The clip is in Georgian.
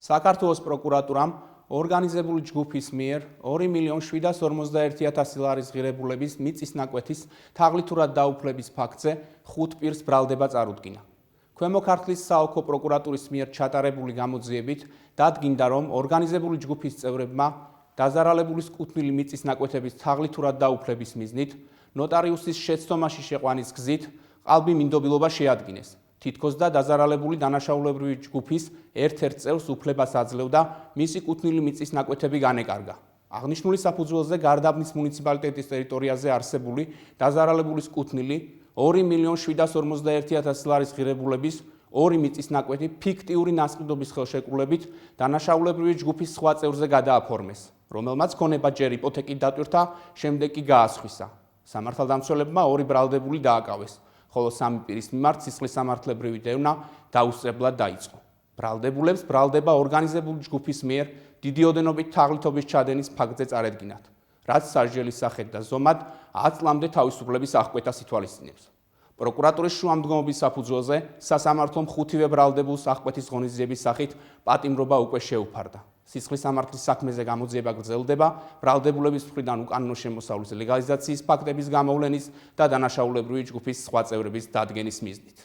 საქართველოს პროკურატურამ ორგანიზებული ჯგუფის მიერ 2.751.000 ლარის ღირებულების მიწის ნაკვეთის თაღლითურად დაუფლების ფაქტზე 5 პირს ბრალდება წარუდგინა. ქვემო ქართლის საოლქო პროკურატურის მიერ ჩატარებული გამოძიებით დადგინდა, რომ ორგანიზებული ჯგუფის წევრებმა დაზარალებული კუთვნილი მიწის ნაკვეთების თაღლითურად დაუფლების მიზნით ნოტარიუსის შეცდომაში შეყვანის გზით ყალბიმინდობილობა შეადგინეს. თითქოს და დაზარალებული დანაშაულებრივი ჯგუფის ერთ-ერთ წევრს უფლებას აძლევდა მისი კუთვნილი მიწის ნაკვეთები განეკარგა. აღნიშნული საფუძველზე გარდაბნის მუნიციპალიტეტის ტერიტორიაზე არსებული დაზარალებულის კუთვნილი 2.751.000 ლარის ღირებულების 2 მიწის ნაკვეთი ფიქტიური ნასყიდობის ხელშეკრულებით დანაშაულებრივი ჯგუფის სხვა წევრზე გადააფორმეს, რომელმაც ქონება ჯერ იპოთეკით დატვირთა, შემდეგ კი გაასხვისა. სამართალდამცველებმა 2 ბრალდებული დააკავეს, ხოლო 3 პირის მიმართ სისხლისამართლებრივი დევნა დაუსწრებლად დაიწყო. ბრალდებულებს ბრალდება ორგანიზებული ჯგუფის მიერ დიდი ოდენობით თაღლითობის ჩადენის ფაქტზე წარედგინათ, რაც სასჯელის სახით და ზომად 10 წლამდე თავისუფლების აღკვეთას ითვალისწინებს. პროკურატურის შუამდგომობის საფუძველზე სასამართლომ 5-ვე ბრალდებულს აღკვეთის ღონისძიების სახით პატიმრობა უკვე შეუფარდა. სისხლისამართლის საქმეზე გამოძიება გრძელდება ბრალდებულების მხრიდან უკანონო შემოსავლის ლეგალიზაციის ფაქტების გამოვლენის და დანაშაულებრივი ჯგუფის სხვა წევრების დადგენის მიზნით.